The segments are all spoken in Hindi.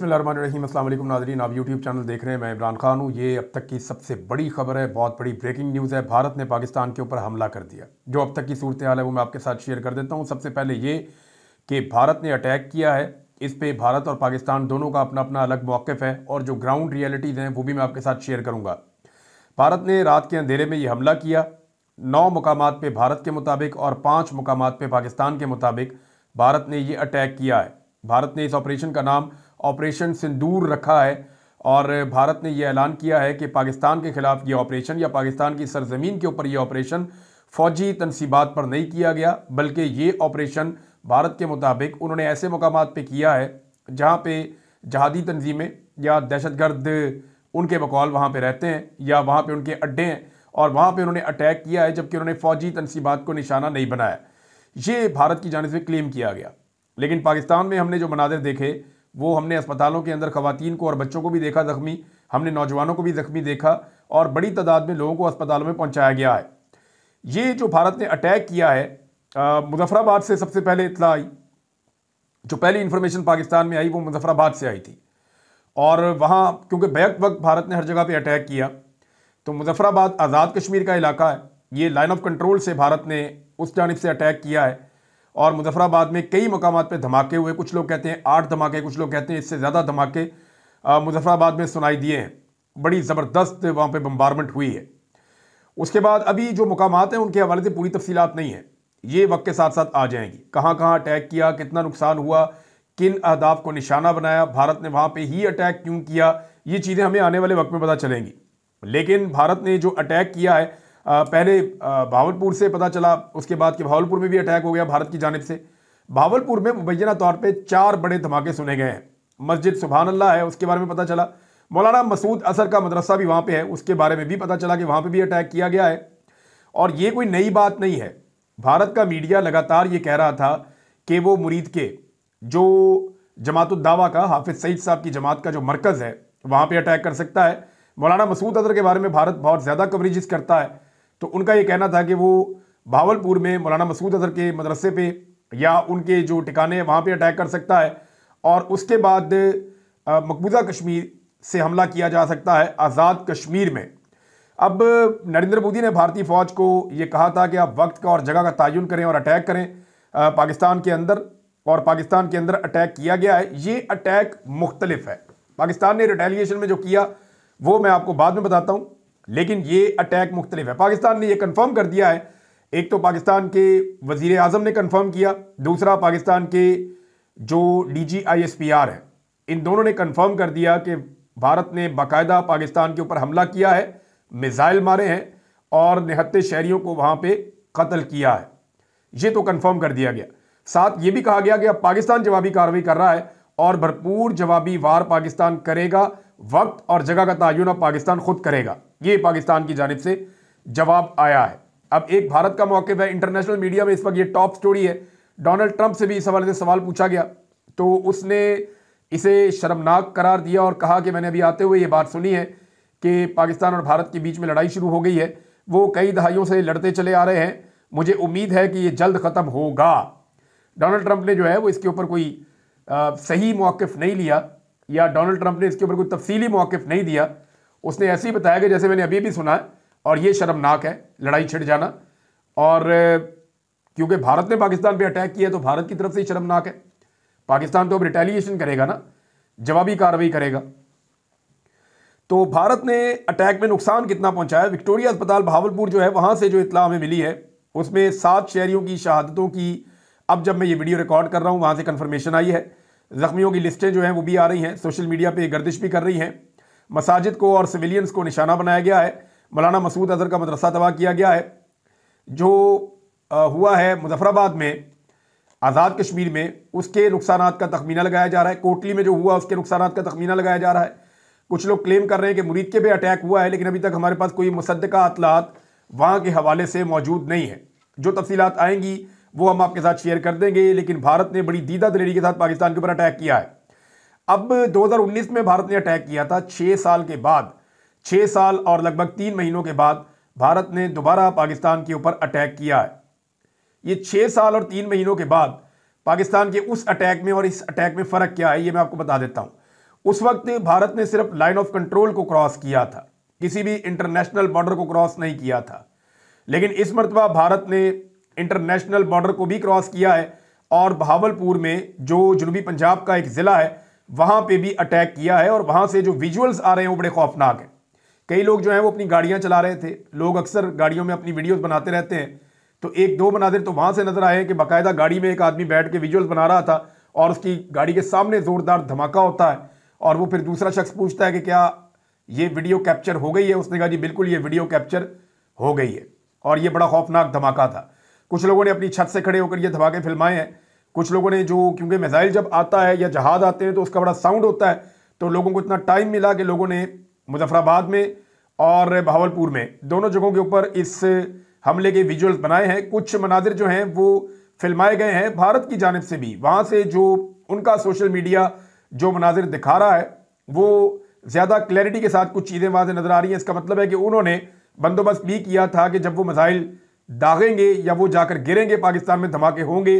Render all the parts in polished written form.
बिस्मिल्लाहिर्रहमानिर्रहीम। अस्सलाम वालेकुम नाज़रीन, आप यूट्यूब चैनल देख रहे हैं। मैं इमरान खान हूँ। ये अब तक की सबसे बड़ी खबर है, बहुत बड़ी ब्रेकिंग न्यूज़ है। भारत ने पाकिस्तान के ऊपर हमला कर दिया। जो अब तक की सूरत हाल है वो मैं आपके साथ शेयर कर देता हूँ। सबसे पहले ये कि भारत ने अटैक किया है, इस पे भारत और पाकिस्तान दोनों का अपना अपना अलग मौक़िफ़ है और जो ग्राउंड रियलिटीज़ हैं वो भी मैं आपके साथ शेयर करूँगा। भारत ने रात के अंधेरे में ये हमला किया। 9 मुकामात पे भारत के मुताबिक और 5 मुकामात पे पाकिस्तान के मुताबिक भारत ने ये अटैक किया है। भारत ने इस ऑपरेशन का नाम ऑपरेशन सिंदूर रखा है और भारत ने यह ऐलान किया है कि पाकिस्तान के खिलाफ ये ऑपरेशन या पाकिस्तान की सरजमीन के ऊपर ये ऑपरेशन फौजी तनसीबात पर नहीं किया गया, बल्कि ये ऑपरेशन भारत के मुताबिक उन्होंने ऐसे मकामात पे किया है जहाँ पे जहादी तंजीमें या दहशतगर्द उनके बकौल वहाँ पे रहते हैं या वहाँ पे उनके अड्डे हैं और वहाँ पे उन्होंने अटैक किया है, जबकि उन्होंने फौजी तनसीबात को निशाना नहीं बनाया। ये भारत की जानिब से क्लेम किया गया। लेकिन पाकिस्तान में हमने जो मनाजिर देखे वो हमने अस्पतालों के अंदर ख़वातीन को और बच्चों को भी देखा ज़ख्मी, हमने नौजवानों को भी ज़ख्मी देखा और बड़ी तादाद में लोगों को अस्पतालों में पहुँचाया गया है। ये जो भारत ने अटैक किया है, मुजफ्फराबाद से सबसे पहले इत्तला आई। जो पहली इन्फॉर्मेशन पाकिस्तान में आई वो मुजफ्फराबाद से आई थी और वहाँ क्योंकि बैक वक्त भारत ने हर जगह पे अटैक किया, तो मुजफ्फराबाद आज़ाद कश्मीर का इलाका है। ये लाइन ऑफ कंट्रोल से भारत ने उस जानिब से अटैक किया है और मुजफ्फराबाद में कई मकामात पे धमाके हुए। कुछ लोग कहते हैं 8 धमाके, कुछ लोग कहते हैं इससे ज़्यादा धमाके मुजफ्फराबाद में सुनाई दिए हैं। बड़ी ज़बरदस्त वहाँ पे बम्बारमेंट हुई है। उसके बाद अभी जो मकामात हैं उनके हवाले से पूरी तफसीलात नहीं है, ये वक्त के साथ साथ आ जाएंगी। कहाँ कहाँ अटैक किया, कितना नुकसान हुआ, किन अहदाफ को निशाना बनाया, भारत ने वहाँ पे ही अटैक क्यों किया, ये चीज़ें हमें आने वाले वक्त में पता चलेंगी। लेकिन भारत ने जो अटैक किया है, पहले भावलपुर से पता चला, उसके बाद कि भावलपुर में भी अटैक हो गया भारत की जानिब से। भावलपुर में मुबैना तौर पे 4 बड़े धमाके सुने गए हैं। मस्जिद सुभान अल्लाह है, उसके बारे में पता चला। मौलाना मसूद अजहर का मदरसा भी वहाँ पे है, उसके बारे में भी पता चला कि वहाँ पे भी अटैक किया गया है। और ये कोई नई बात नहीं है। भारत का मीडिया लगातार ये कह रहा था कि वो मुरीद के जो जमातुद दावा का हाफिज सईद साहब की जमात का जो मरकज़ है वहाँ पे अटैक कर सकता है। मौलाना मसूद अजहर के बारे में भारत बहुत ज़्यादा कवरेजेस करता है, तो उनका ये कहना था कि वो भावलपुर में मौलाना मसूद अजहर के मदरसे पे या उनके जो ठिकाने हैं वहाँ पे अटैक कर सकता है और उसके बाद मकबूजा कश्मीर से हमला किया जा सकता है आज़ाद कश्मीर में। अब नरेंद्र मोदी ने भारतीय फ़ौज को ये कहा था कि आप वक्त का और जगह का तयन करें और अटैक करें पाकिस्तान के अंदर, और पाकिस्तान के अंदर अटैक किया गया है। ये अटैक मुख्तलिफ है। पाकिस्तान ने रिटेलिएशन में जो किया वो मैं आपको बाद में बताता हूँ, लेकिन ये अटैक मुख्तलिफ है। पाकिस्तान ने ये कन्फर्म कर दिया है, एक तो पाकिस्तान के वज़ीर आज़म ने कन्फर्म किया, दूसरा पाकिस्तान के जो DGISPR है, इन दोनों ने कन्फर्म कर दिया कि भारत ने बाकायदा पाकिस्तान के ऊपर हमला किया है, मिसाइल मारे हैं और निहत्ते शहरियों को वहाँ पे कत्ल किया है। ये तो कन्फर्म कर दिया गया। साथ ये भी कहा गया कि अब पाकिस्तान जवाबी कार्रवाई कर रहा है और भरपूर जवाबी वार पाकिस्तान करेगा। वक्त और जगह का तयन अब पाकिस्तान खुद करेगा। ये पाकिस्तान की जानिब से जवाब आया है। अब एक भारत का मौक़िफ़ है। इंटरनेशनल मीडिया में इस वक्त ये टॉप स्टोरी है। डोनाल्ड ट्रंप से भी इस हवाले से सवाल पूछा गया तो उसने इसे शर्मनाक करार दिया और कहा कि मैंने अभी आते हुए ये बात सुनी है कि पाकिस्तान और भारत के बीच में लड़ाई शुरू हो गई है। वो कई दहाइयों से लड़ते चले आ रहे हैं, मुझे उम्मीद है कि ये जल्द ख़त्म होगा। डोनाल्ड ट्रंप ने जो है वो इसके ऊपर कोई सही मौक़िफ़ नहीं लिया या डोनाल्ड ट्रंप ने इसके ऊपर कोई तफसीली मौक़िफ़ नहीं दिया। उसने ऐसे ही बताया कि जैसे मैंने अभी भी सुना है और ये शर्मनाक है, लड़ाई छिड़ जाना। और क्योंकि भारत ने पाकिस्तान पे अटैक किया तो भारत की तरफ से ही शर्मनाक है। पाकिस्तान तो अब रिटेलिएशन करेगा ना, जवाबी कार्रवाई करेगा। तो भारत ने अटैक में नुकसान कितना पहुंचाया, विक्टोरिया अस्पताल भावलपुर जो है वहाँ से जो इत्तला हमें मिली है उसमें 7 शहरियों की शहादतों की, अब जब मैं ये वीडियो रिकॉर्ड कर रहा हूँ वहाँ से कन्फर्मेशन आई है। ज़ख्मियों की लिस्टें जो हैं वो भी आ रही हैं, सोशल मीडिया पे गर्दिश भी कर रही हैं। मसाजिद को और सिविलियंस को निशाना बनाया गया है। मौलाना मसूद अजहर का मदरसा तबाह किया गया है। जो हुआ है मुजफ्फराबाद में, आज़ाद कश्मीर में, उसके नुकसानात का तखमीना लगाया जा रहा है। कोटली में जो हुआ उसके नुकसानात का तखमीना लगाया जा रहा है। कुछ लोग क्लेम कर रहे हैं कि मुरीद के पे अटैक हुआ है, लेकिन अभी तक हमारे पास कोई मुसद्दका अतलात वहाँ के हवाले से मौजूद नहीं है। जो तफसीलात आएंगी वो हम आपके साथ शेयर कर देंगे। लेकिन भारत ने बड़ी दीदा दिलेरी के साथ पाकिस्तान के ऊपर अटैक किया है। अब 2019 में भारत ने अटैक किया था। 6 साल के बाद, 6 साल और लगभग 3 महीनों के बाद भारत ने दोबारा पाकिस्तान के ऊपर अटैक किया है। ये 6 साल और 3 महीनों के बाद पाकिस्तान के उस अटैक में और इस अटैक में फ़र्क क्या है ये मैं आपको बता देता हूँ। उस वक्त भारत ने सिर्फ लाइन ऑफ कंट्रोल को क्रॉस किया था, किसी भी इंटरनेशनल बॉर्डर को क्रॉस नहीं किया था। लेकिन इस मर्तबा भारत ने इंटरनेशनल बॉर्डर को भी क्रॉस किया है और भावलपुर में जो जनूबी पंजाब का एक ज़िला है वहाँ पे भी अटैक किया है। और वहाँ से जो विजुअल्स आ रहे हैं वो बड़े खौफनाक हैं। कई लोग जो हैं वो अपनी गाड़ियाँ चला रहे थे, लोग अक्सर गाड़ियों में अपनी वीडियोस बनाते रहते हैं, तो एक दो मनाजिर तो वहाँ से नज़र आए हैं कि बाकायदा गाड़ी में एक आदमी बैठ के विजुअल्स बना रहा था और उसकी गाड़ी के सामने ज़ोरदार धमाका होता है और वो फिर दूसरा शख्स पूछता है कि क्या ये वीडियो कैप्चर हो गई है। उसने कहा जी बिल्कुल ये वीडियो कैप्चर हो गई है और ये बड़ा खौफनाक धमाका था। कुछ लोगों ने अपनी छत से खड़े होकर ये धमाके फिल्माए हैं। कुछ लोगों ने जो, क्योंकि मिसाइल जब आता है या जहाज आते हैं तो उसका बड़ा साउंड होता है, तो लोगों को इतना टाइम मिला कि लोगों ने मुजफ्फराबाद में और भावलपुर में दोनों जगहों के ऊपर इस हमले के विजुअल्स बनाए हैं। कुछ मनाजिर जो हैं वो फिल्माए गए हैं भारत की जानिब से भी। वहाँ से जो उनका सोशल मीडिया जो मनाजिर दिखा रहा है वो ज़्यादा क्लैरिटी के साथ कुछ चीज़ें वहाँ से नज़र आ रही हैं। इसका मतलब है कि उन्होंने बंदोबस्त भी किया था कि जब वो मिसाइल दागेंगे या वो जाकर गिरेंगे, पाकिस्तान में धमाके होंगे,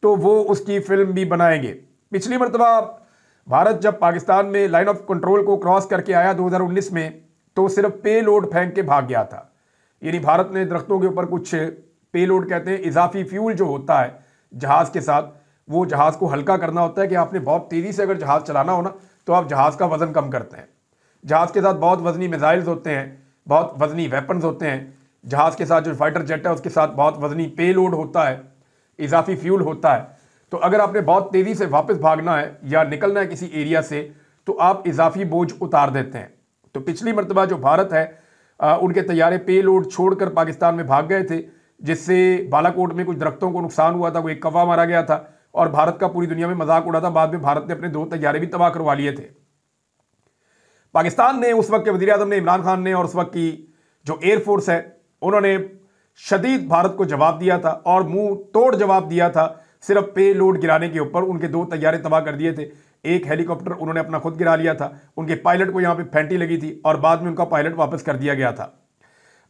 तो वो उसकी फिल्म भी बनाएंगे। पिछली मरतबा भारत जब पाकिस्तान में लाइन ऑफ कंट्रोल को क्रॉस करके आया 2019 में, तो सिर्फ पे लोड फेंक के भाग गया था। यानी भारत ने दरख्तों के ऊपर कुछ पे लोड कहते हैं, इजाफी फ्यूल जो होता है जहाज़ के साथ, वो जहाज़ को हल्का करना होता है कि आपने बहुत तेज़ी से अगर जहाज़ चलाना हो ना तो आप जहाज़ का वज़न कम करते हैं। जहाज़ के साथ बहुत वज़नी मिसाइल्स होते हैं, बहुत वज़नी वेपन्स होते हैं। जहाज़ के साथ जो फाइटर जेट है उसके साथ बहुत वज़नी पे लोड होता है, इजाफी फ्यूल होता है। तो अगर आपने बहुत तेज़ी से वापस भागना है या निकलना है किसी एरिया से तो आप इजाफी बोझ उतार देते हैं। तो पिछली मरतबा जो भारत है उनके तैयारे पे लोड छोड़कर पाकिस्तान में भाग गए थे, जिससे बालाकोट में कुछ दरख्तों को नुकसान हुआ था, वो एक कौवा मारा गया था और भारत का पूरी दुनिया में मजाक उड़ा था। बाद में भारत ने अपने 2 तैयारे भी तबाह करवा लिए थे। पाकिस्तान ने, उस वक्त के वज़ीर आज़म ने, इमरान खान ने, और उस वक्त की जो एयरफोर्स है उन्होंने शदीद भारत को जवाब दिया था और मुंह तोड़ जवाब दिया था। सिर्फ पे लोड गिराने के ऊपर उनके 2 तैयारे तबाह कर दिए थे। एक हेलीकॉप्टर उन्होंने अपना खुद गिरा लिया था, उनके पायलट को यहाँ पे फैंटी लगी थी और बाद में उनका पायलट वापस कर दिया गया था।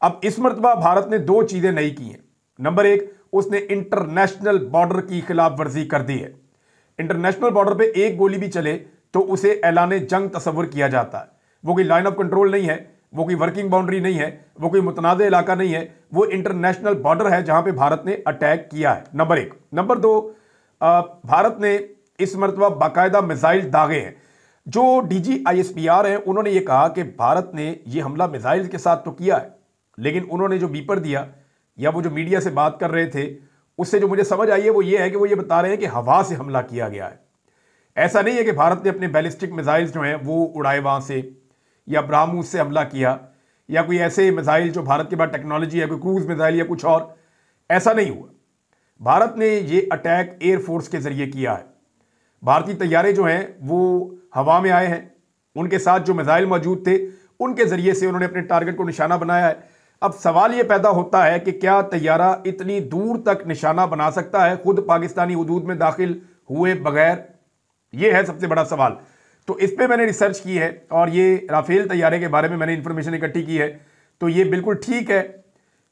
अब इस मरतबा भारत ने 2 चीज़ें नई की हैं। नंबर 1, उसने इंटरनेशनल बॉर्डर की खिलाफ वर्जी कर दी है। इंटरनेशनल बॉर्डर पे एक गोली भी चले तो उसे ऐलान जंग तस्वर किया जाता है। वो कोई लाइन ऑफ कंट्रोल नहीं है, वो कोई वर्किंग बाउंड्री नहीं है, वो कोई मुतनाज़ इलाका नहीं है, वो इंटरनेशनल बॉर्डर है जहां पे भारत ने अटैक किया है। नंबर 1। नंबर 2, भारत ने इस मरतबा बाकायदा मिसाइल दागे हैं। जो DGISPR हैं उन्होंने ये कहा कि भारत ने ये हमला मिसाइल के साथ तो किया है, लेकिन उन्होंने जो बीपर दिया या वो जो मीडिया से बात कर रहे थे उससे जो मुझे समझ आई है वो ये है कि वो ये बता रहे हैं कि हवा से हमला किया गया है। ऐसा नहीं है कि भारत ने अपने बैलिस्टिक मिसाइल्स जो हैं वो उड़ाए वहाँ से या ब्राह्मोस से हमला किया या कोई ऐसे मिसाइल जो भारत के बाद टेक्नोलॉजी है, कोई क्रूज मिसाइल या कुछ और, ऐसा नहीं हुआ। भारत ने ये अटैक एयरफोर्स के जरिए किया है। भारतीय तैयारे जो हैं वो हवा में आए हैं, उनके साथ जो मिसाइल मौजूद थे उनके जरिए से उन्होंने अपने टारगेट को निशाना बनाया है। अब सवाल ये पैदा होता है कि क्या तैयारा इतनी दूर तक निशाना बना सकता है खुद पाकिस्तानी हुदूद में दाखिल हुए बगैर? ये है सबसे बड़ा सवाल। तो इस पे मैंने रिसर्च की है और ये राफेल तैयारे के बारे में मैंने इंफॉर्मेशन इकट्ठी की है। तो ये बिल्कुल ठीक है,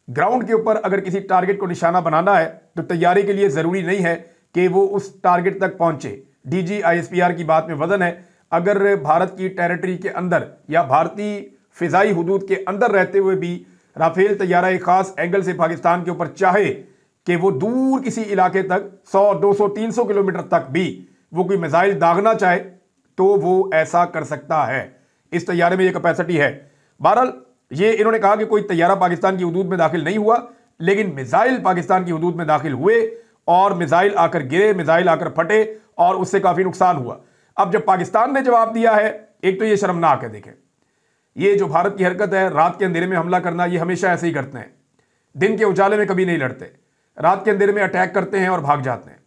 ग्राउंड के ऊपर अगर किसी टारगेट को निशाना बनाना है तो तैयारे के लिए ज़रूरी नहीं है कि वो उस टारगेट तक पहुंचे। DGISPR की बात में वजन है। अगर भारत की टेरिटरी के अंदर या भारतीय फिजाई हुदूद के अंदर रहते हुए भी राफेल तैयारा एक खास एंगल से पाकिस्तान के ऊपर चाहे कि वो दूर किसी इलाके तक 100, 200, 300 किलोमीटर तक भी वो कोई मिसाइल दागना चाहे तो वो ऐसा कर सकता है। इस तैयारे में ये कैपेसिटी है। बहरहाल ये इन्होंने कहा कि कोई तैयारा पाकिस्तान की हुदूद में दाखिल नहीं हुआ, लेकिन मिसाइल पाकिस्तान की हुदूद में दाखिल हुए और मिसाइल आकर गिरे, मिसाइल आकर फटे और उससे काफी नुकसान हुआ। अब जब पाकिस्तान ने जवाब दिया है, एक तो ये शर्मनाक है। देखें, ये जो भारत की हरकत है रात के अंधेरे में हमला करना, ये हमेशा ऐसे ही करते हैं। दिन के उजाले में कभी नहीं लड़ते, रात के अंधेरे में अटैक करते हैं और भाग जाते हैं।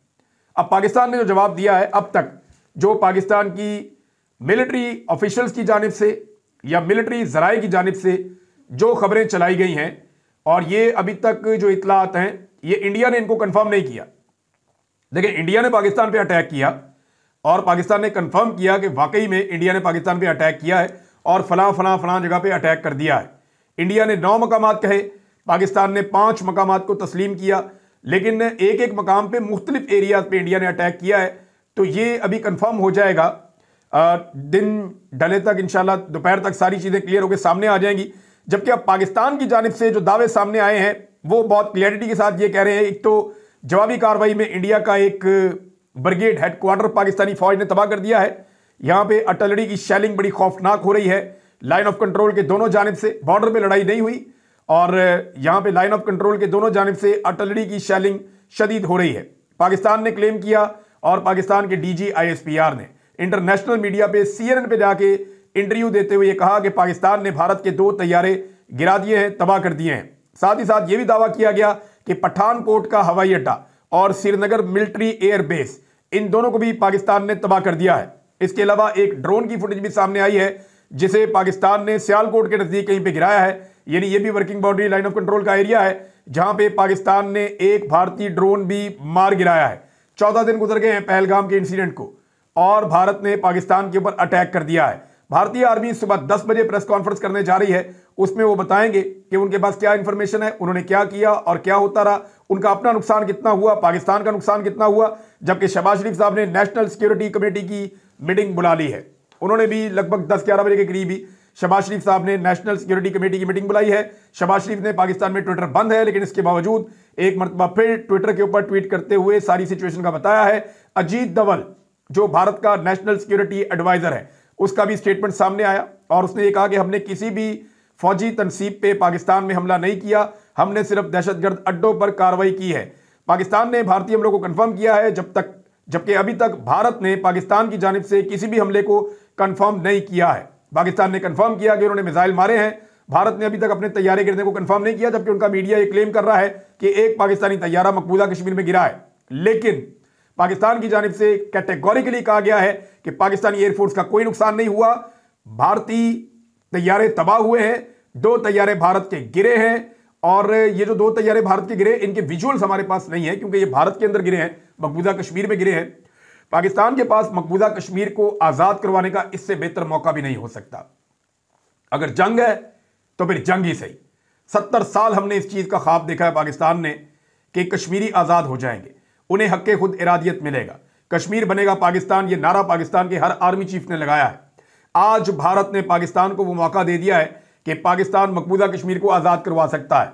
अब पाकिस्तान ने जो जवाब दिया है, अब तक जो पाकिस्तान की मिलिट्री ऑफिशियल्स की जानिब से या मिलिट्री जराए की जानिब से जो खबरें चलाई गई हैं, और ये अभी तक जो इतलात हैं, ये इंडिया ने इनको कंफर्म नहीं किया। देखिए, इंडिया ने पाकिस्तान पे अटैक किया और पाकिस्तान ने कंफर्म किया कि वाकई में इंडिया ने पाकिस्तान पे अटैक किया है और फलां जगह पे अटैक कर दिया है। इंडिया ने 9 मकामात कहे, पाकिस्तान ने 5 मकामात को तस्लीम किया, लेकिन एक एक मकाम पे मुख्तलिफ एरियाज पे इंडिया ने अटैक किया है। तो ये अभी कंफर्म हो जाएगा दिन ढले तक इंशाल्लाह दोपहर तक सारी चीज़ें क्लियर होकर सामने आ जाएंगी। जबकि अब पाकिस्तान की जानिब से जो दावे सामने आए हैं वो बहुत क्लियरिटी के साथ ये कह रहे हैं, एक तो जवाबी कार्रवाई में इंडिया का एक ब्रिगेड हेडक्वार्टर पाकिस्तानी फौज ने तबाह कर दिया है। यहाँ पे अटलरी की शेलिंग बड़ी खौफनाक हो रही है। लाइन ऑफ कंट्रोल के दोनों जानिब से, बॉर्डर पे लड़ाई नहीं हुई और यहाँ पे लाइन ऑफ कंट्रोल के दोनों जानिब से अटलरी की शेलिंग शदीद हो रही है। पाकिस्तान ने क्लेम किया और पाकिस्तान के डीजी ISPR ने इंटरनेशनल मीडिया पे CNN पे जाके इंटरव्यू देते हुए कहा कि पाकिस्तान ने भारत के 2 तैयारे गिरा दिए हैं, तबाह कर दिए हैं। साथ ही साथ यह भी दावा किया गया कि पठानकोट का हवाई अड्डा और श्रीनगर मिलिट्री एयर बेस, इन दोनों को भी पाकिस्तान ने तबाह कर दिया है। इसके अलावा एक ड्रोन की फुटेज भी सामने आई है जिसे पाकिस्तान ने सियालकोट के नजदीक कहीं पे गिराया है। यानी ये भी working boundary line of control का एरिया है जहां पे पाकिस्तान ने एक भारतीय ड्रोन भी मार गिराया है। 14 दिन गुजर गए हैं पहलगाम के इंसिडेंट को और भारत ने पाकिस्तान के ऊपर अटैक कर दिया है। भारतीय आर्मी सुबह 10 बजे प्रेस कॉन्फ्रेंस करने जा रही है, उसमें वो बताएंगे कि उनके पास क्या इंफॉर्मेशन है, उन्होंने क्या किया और क्या होता रहा, उनका अपना नुकसान कितना हुआ, पाकिस्तान का नुकसान कितना हुआ। जबकि शहबाज शरीफ साहब ने नेशनल सिक्योरिटी कमेटी की मीटिंग बुला ली है। उन्होंने भी लगभग 10-11 बजे के करीब ही शहबाज शरीफ साहब ने नेशनल सिक्योरिटी कमेटी की मीटिंग बुलाई है। शहबाज शरीफ ने, पाकिस्तान में ट्विटर बंद है लेकिन इसके बावजूद एक मरतबा फिर ट्विटर के ऊपर ट्वीट करते हुए सारी सिचुएशन का बताया है। अजीत डोवाल जो भारत का नेशनल सिक्योरिटी एडवाइजर है, उसका भी स्टेटमेंट सामने आया और उसने ये कहा कि हमने किसी भी फौजी तनसीब पे पाकिस्तान में हमला नहीं किया, हमने सिर्फ दहशतगर्द अड्डों पर कार्रवाई की है। पाकिस्तान ने भारतीय हमलों को कंफर्म किया है, जबकि अभी तक भारत ने पाकिस्तान की जानिब से किसी भी हमले को कंफर्म नहीं किया है। पाकिस्तान ने कंफर्म किया कि उन्होंने मिसाइल मारे हैं, भारत ने अभी तक अपने तैयारे गिरने को कंफर्म नहीं किया, जबकि उनका मीडिया ये क्लेम कर रहा है कि एक पाकिस्तानी तैयारा मकबूजा कश्मीर में गिरा है। लेकिन पाकिस्तान की जानिब से कैटेगोरिकली कहा गया है कि पाकिस्तानी एयरफोर्स का कोई नुकसान नहीं हुआ, भारतीय तैयारे तबाह हुए हैं, 2 तैयारे भारत के गिरे हैं और ये जो 2 तैयारे भारत के गिरे इनके विजुअल्स हमारे पास नहीं है क्योंकि ये भारत के अंदर गिरे हैं, मकबूजा कश्मीर में गिरे हैं। पाकिस्तान के पास मकबूजा कश्मीर को आजाद करवाने का इससे बेहतर मौका भी नहीं हो सकता। अगर जंग है तो फिर जंग ही सही। 70 साल हमने इस चीज का ख्वाब देखा है पाकिस्तान ने कि कश्मीरी आजाद हो जाएंगे, उन्हें हक्के खुद इरादियत मिलेगा, कश्मीर बनेगा पाकिस्तान। ये नारा पाकिस्तान के हर आर्मी चीफ ने लगाया है। आज भारत ने पाकिस्तान को वो मौका दे दिया है कि पाकिस्तान मकबूजा कश्मीर को आजाद करवा सकता है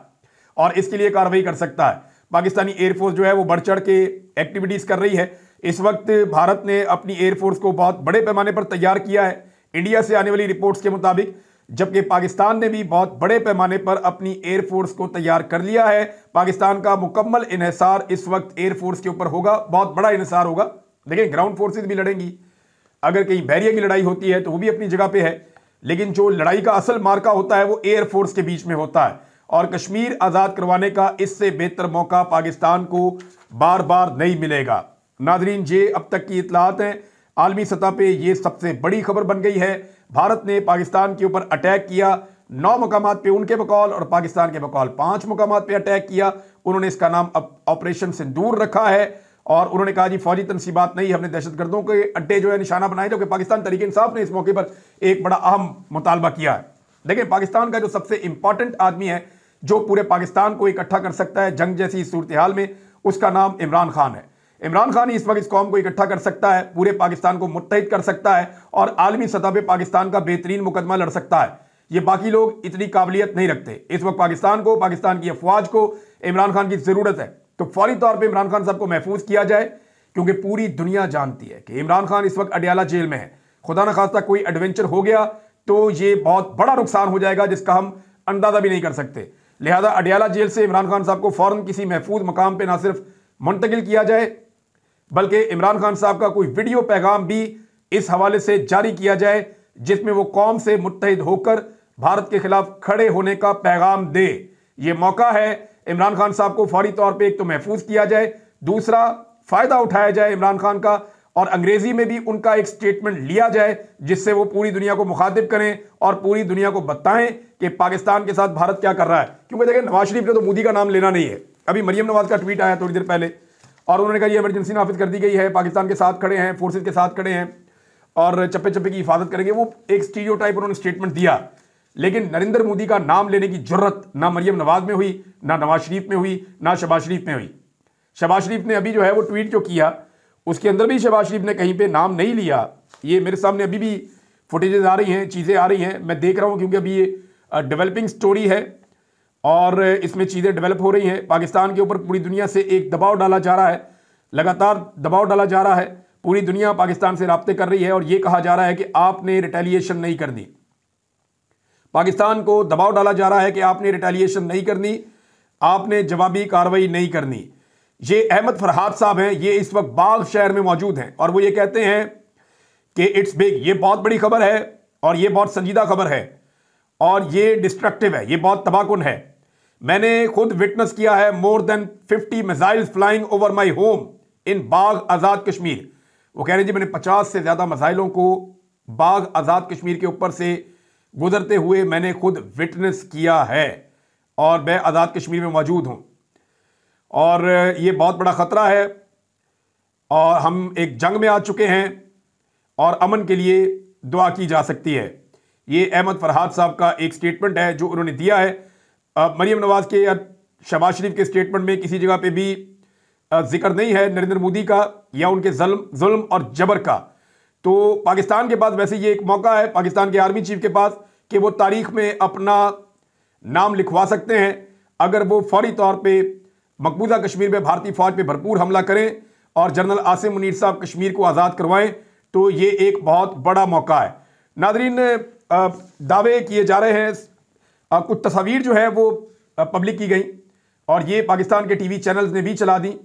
और इसके लिए कार्रवाई कर सकता है। पाकिस्तानी एयरफोर्स जो है वो बढ़ चढ़ के एक्टिविटीज कर रही है। इस वक्त भारत ने अपनी एयरफोर्स को बहुत बड़े पैमाने पर तैयार किया है इंडिया से आने वाली रिपोर्ट्स के मुताबिक, जबकि पाकिस्तान ने भी बहुत बड़े पैमाने पर अपनी एयरफोर्स को तैयार कर लिया है। पाकिस्तान का मुकम्मल इन्हिसार इस वक्त एयरफोर्स के ऊपर होगा, बहुत बड़ा इन्हिसार होगा। देखिए ग्राउंड फोर्सेज भी लड़ेंगी, अगर कहीं बैरियर की लड़ाई होती है तो वो भी अपनी जगह पे है, लेकिन जो लड़ाई का असल मार्का होता है वो एयरफोर्स के बीच में होता है और कश्मीर आजाद करवाने का इससे बेहतर मौका पाकिस्तान को बार बार नहीं मिलेगा। नाजरीन, ये अब तक की इतलात हैं। आलमी सतह पे ये सबसे बड़ी खबर बन गई है। भारत ने पाकिस्तान के ऊपर अटैक किया, 9 मुकामात पे उनके बकौल और पाकिस्तान के बकौल 5 मुकामात पे अटैक किया। उन्होंने इसका नाम ऑपरेशन सिंदूर रखा है और उन्होंने कहा जी फौजी तनसीबात नहीं, हमने दहशतगर्दों के अड्डे जो है निशाना बनाए। जबकि पाकिस्तान तहरीक इंसाफ ने इस मौके पर एक बड़ा अहम मुतालबा किया है। देखिए पाकिस्तान का जो सबसे इंपॉर्टेंट आदमी है जो पूरे पाकिस्तान को इकट्ठा कर सकता है जंग जैसी सूरत हाल में, उसका नाम इमरान खान है। इमरान खान ही इस वक्त इस कौम को इकट्ठा कर सकता है, पूरे पाकिस्तान को मुत्तहिद कर सकता है और आलमी सतह पे पाकिस्तान का बेहतरीन मुकदमा लड़ सकता है। ये बाकी लोग इतनी काबिलियत नहीं रखते। इस वक्त पाकिस्तान को, पाकिस्तान की अफवाज को इमरान खान की जरूरत है, तो फौरी तौर पर इमरान खान साहब को महफूज किया जाए, क्योंकि पूरी दुनिया जानती है कि इमरान खान इस वक्त अडियाला जेल में है। खुदा न खास्ता कोई एडवेंचर हो गया तो ये बहुत बड़ा नुकसान हो जाएगा जिसका हम अंदाजा भी नहीं कर सकते। लिहाजा अडियाला जेल से इमरान खान साहब को फौरन किसी महफूज मकाम पे ना सिर्फ मुंतकिल किया जाए, बल्कि इमरान खान साहब का कोई वीडियो पैगाम भी इस हवाले से जारी किया जाए जिसमें वो कौम से मुत्तहिद होकर भारत के खिलाफ खड़े होने का पैगाम दे। ये मौका है इमरान खान साहब को फौरी तौर पे एक तो महफूज किया जाए, दूसरा फायदा उठाया जाए इमरान खान का और अंग्रेजी में भी उनका एक स्टेटमेंट लिया जाए जिससे वो पूरी दुनिया को मुखातिब करें और पूरी दुनिया को बताएं कि पाकिस्तान के साथ भारत क्या कर रहा है। क्योंकि देखिए नवाज शरीफ ने तो मोदी का नाम लेना नहीं है। अभी मरियम नवाज का ट्वीट आया थोड़ी देर पहले और उन्होंने कहा ये इमरजेंसी नाफिज कर दी गई है, पाकिस्तान के साथ खड़े हैं, फोर्सेज के साथ खड़े हैं और चप्पे चप्पे की हिफाजत करेंगे। वो एक स्टीरियोटाइप उन्होंने स्टेटमेंट दिया, लेकिन नरेंद्र मोदी का नाम लेने की जरूरत ना मरियम नवाज में हुई, ना नवाज शरीफ में हुई, ना शहबाज शरीफ में हुई। शहबाज शरीफ ने अभी जो है वो ट्वीट जो किया उसके अंदर भी शहबाज शरीफ ने कहीं पे नाम नहीं लिया ये मेरे सामने अभी भी फुटेजेस आ रही हैं, चीज़ें आ रही हैं, मैं देख रहा हूँ क्योंकि अभी ये डेवलपिंग स्टोरी है और इसमें चीज़ें डेवलप हो रही हैं। पाकिस्तान के ऊपर पूरी दुनिया से एक दबाव डाला जा रहा है, लगातार दबाव डाला जा रहा है, पूरी दुनिया पाकिस्तान से राब्ते कर रही है और ये कहा जा रहा है कि आपने रिटेलिएशन नहीं करनी। पाकिस्तान को दबाव डाला जा रहा है कि आपने रिटेलिएशन नहीं करनी, आपने जवाबी कार्रवाई नहीं करनी। ये अहमद फरहाद साहब हैं, ये इस वक्त बाग शहर में मौजूद हैं और वो ये कहते हैं कि इट्स बिग, ये बहुत बड़ी खबर है और ये बहुत संजीदा खबर है और ये डिस्ट्रक्टिव है, ये बहुत तबाहकुन है। मैंने खुद विटनेस किया है more than 50 missiles flying over my home in Bagh Azad Kashmir. वो कह रहे हैं जी मैंने 50 से ज़्यादा मिसाइलों को बाग आज़ाद कश्मीर के ऊपर से गुजरते हुए मैंने खुद विटनेस किया है और मैं आज़ाद कश्मीर में मौजूद हूँ और ये बहुत बड़ा ख़तरा है और हम एक जंग में आ चुके हैं और अमन के लिए दुआ की जा सकती है। ये अहमद फरहाद साहब का एक स्टेटमेंट है जो उन्होंने दिया है। मरीम नवाज के या शहबाज शरीफ के स्टेटमेंट में किसी जगह पे भी जिक्र नहीं है नरेंद्र मोदी का या उनके जुल्म और जबर का। तो पाकिस्तान के पास वैसे ये एक मौका है, पाकिस्तान के आर्मी चीफ के पास, कि वो तारीख में अपना नाम लिखवा सकते हैं अगर वो फौरी तौर पे मकबूजा कश्मीर में भारतीय फौज पे भरपूर हमला करें और जनरल आसिम मुनीर साहब कश्मीर को आज़ाद करवाएं, तो ये एक बहुत बड़ा मौका है। नादरीन, दावे किए जा रहे हैं, कुछ तस्वीर जो है वो पब्लिक की गई और ये पाकिस्तान के टीवी चैनल्स ने भी चला दी।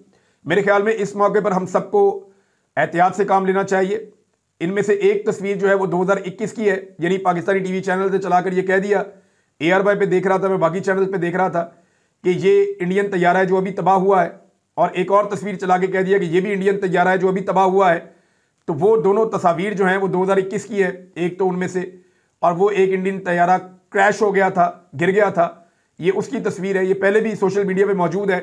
मेरे ख्याल में इस मौके पर हम सबको एहतियात से काम लेना चाहिए। इनमें से एक तस्वीर जो है वो 2021 की है, यानी पाकिस्तानी टीवी चैनल ने चलाकर ये कह दिया, ARY पे देख रहा था मैं, बाकी चैनल पे देख रहा था कि ये इंडियन तैयारा है जो अभी तबाह हुआ है, और एक और तस्वीर चला के कह दिया कि ये भी इंडियन तैयारा है जो अभी तबाह हुआ है। तो वो दोनों तस्वीर जो हैं वो 2021 की है, एक तो उनमें से, और वो एक इंडियन तैयारा क्रैश हो गया था, गिर गया था, ये उसकी तस्वीर है। ये पहले भी सोशल मीडिया पे मौजूद है,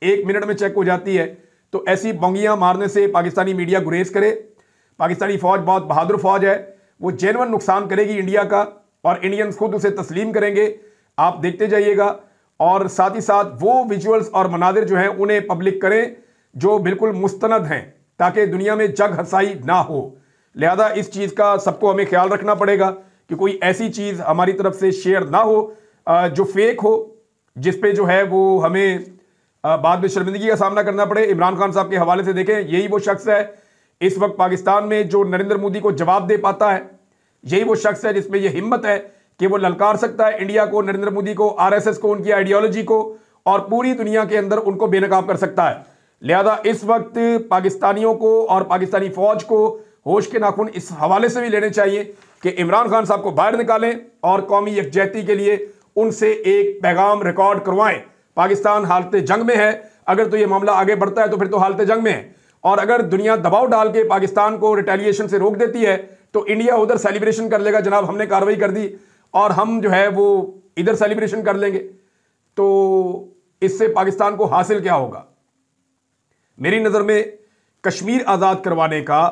1 मिनट में चेक हो जाती है। तो ऐसी बोंगियां मारने से पाकिस्तानी मीडिया गुरेज करे। पाकिस्तानी फौज बहुत बहादुर फौज है, वो जेन्युइन नुकसान करेगी इंडिया का और इंडियंस खुद उसे तस्लीम करेंगे। आप देखते जाइएगा और साथ ही साथ वो विजुअल्स और मनाजिर जो हैं उन्हें पब्लिक करें जो बिल्कुल मुस्तनद हैं, ताकि दुनिया में जग हसाई ना हो। लिहाजा इस चीज़ का सबको हमें ख्याल रखना पड़ेगा कि कोई ऐसी चीज़ हमारी तरफ से शेयर ना हो जो फेक हो, जिस पे जो है वो हमें बाद में शर्मिंदगी का सामना करना पड़े। इमरान खान साहब के हवाले से देखें, यही वो शख्स है इस वक्त पाकिस्तान में जो नरेंद्र मोदी को जवाब दे पाता है, यही वो शख्स है जिसमें यह हिम्मत है कि वो ललकार सकता है इंडिया को, नरेंद्र मोदी को, RSS को, उनकी आइडियोलॉजी को, और पूरी दुनिया के अंदर उनको बेनकाब कर सकता है। लिहाजा इस वक्त पाकिस्तानियों को और पाकिस्तानी फौज को होश के नाखून इस हवाले से भी लेने चाहिए कि इमरान खान साहब को बाहर निकालें और कौमी यकजहती के लिए उनसे एक पैगाम रिकॉर्ड करवाएं। पाकिस्तान हालत जंग में है, अगर तो ये मामला आगे बढ़ता है तो फिर तो हालत जंग में है, और अगर दुनिया दबाव डाल के पाकिस्तान को रिटेलिएशन से रोक देती है तो इंडिया उधर सेलिब्रेशन कर लेगा, जनाब हमने कार्रवाई कर दी, और हम जो है वो इधर सेलिब्रेशन कर लेंगे। तो इससे पाकिस्तान को हासिल क्या होगा? मेरी नज़र में कश्मीर आज़ाद करवाने का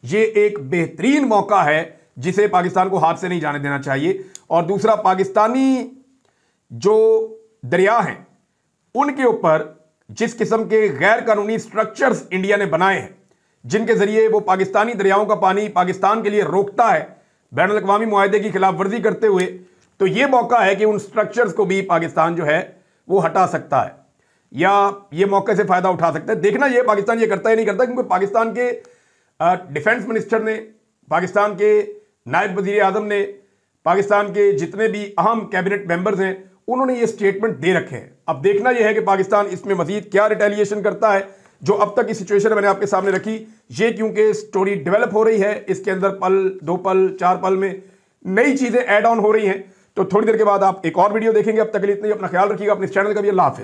ये एक बेहतरीन मौका है जिसे पाकिस्तान को हाथ से नहीं जाने देना चाहिए। और दूसरा, पाकिस्तानी जो दरिया हैं उनके ऊपर जिस किस्म के गैर कानूनी स्ट्रक्चर्स इंडिया ने बनाए हैं, जिनके जरिए वो पाकिस्तानी दरियाओं का पानी पाकिस्तान के लिए रोकता है बैनुल अक़वामी मुआहदे की खिलाफ वर्जी करते हुए, तो ये मौका है कि उन स्ट्रक्चर्स को भी पाकिस्तान जो है वो हटा सकता है या ये मौके से फायदा उठा सकता है। देखना ये पाकिस्तान ये करता ही नहीं करता, क्योंकि पाकिस्तान के डिफेंस मिनिस्टर ने, पाकिस्तान के नायब वजीर आजम ने, पाकिस्तान के जितने भी अहम कैबिनेट मेंबर्स हैं उन्होंने ये स्टेटमेंट दे रखे हैं। अब देखना यह है कि पाकिस्तान इसमें मजीद क्या रिटेलिएशन करता है। जो अब तक की सिचुएशन मैंने आपके सामने रखी, ये क्योंकि स्टोरी डेवलप हो रही है, इसके अंदर पल, 2 पल, 4 पल में नई चीजें ऐड ऑन हो रही हैं, तो थोड़ी देर के बाद आप एक और वीडियो देखेंगे। अब तक के लिए इतना ही, अपना ख्याल रखिएगा, अपने चैनल का भी। अल्लाह हाफिज़।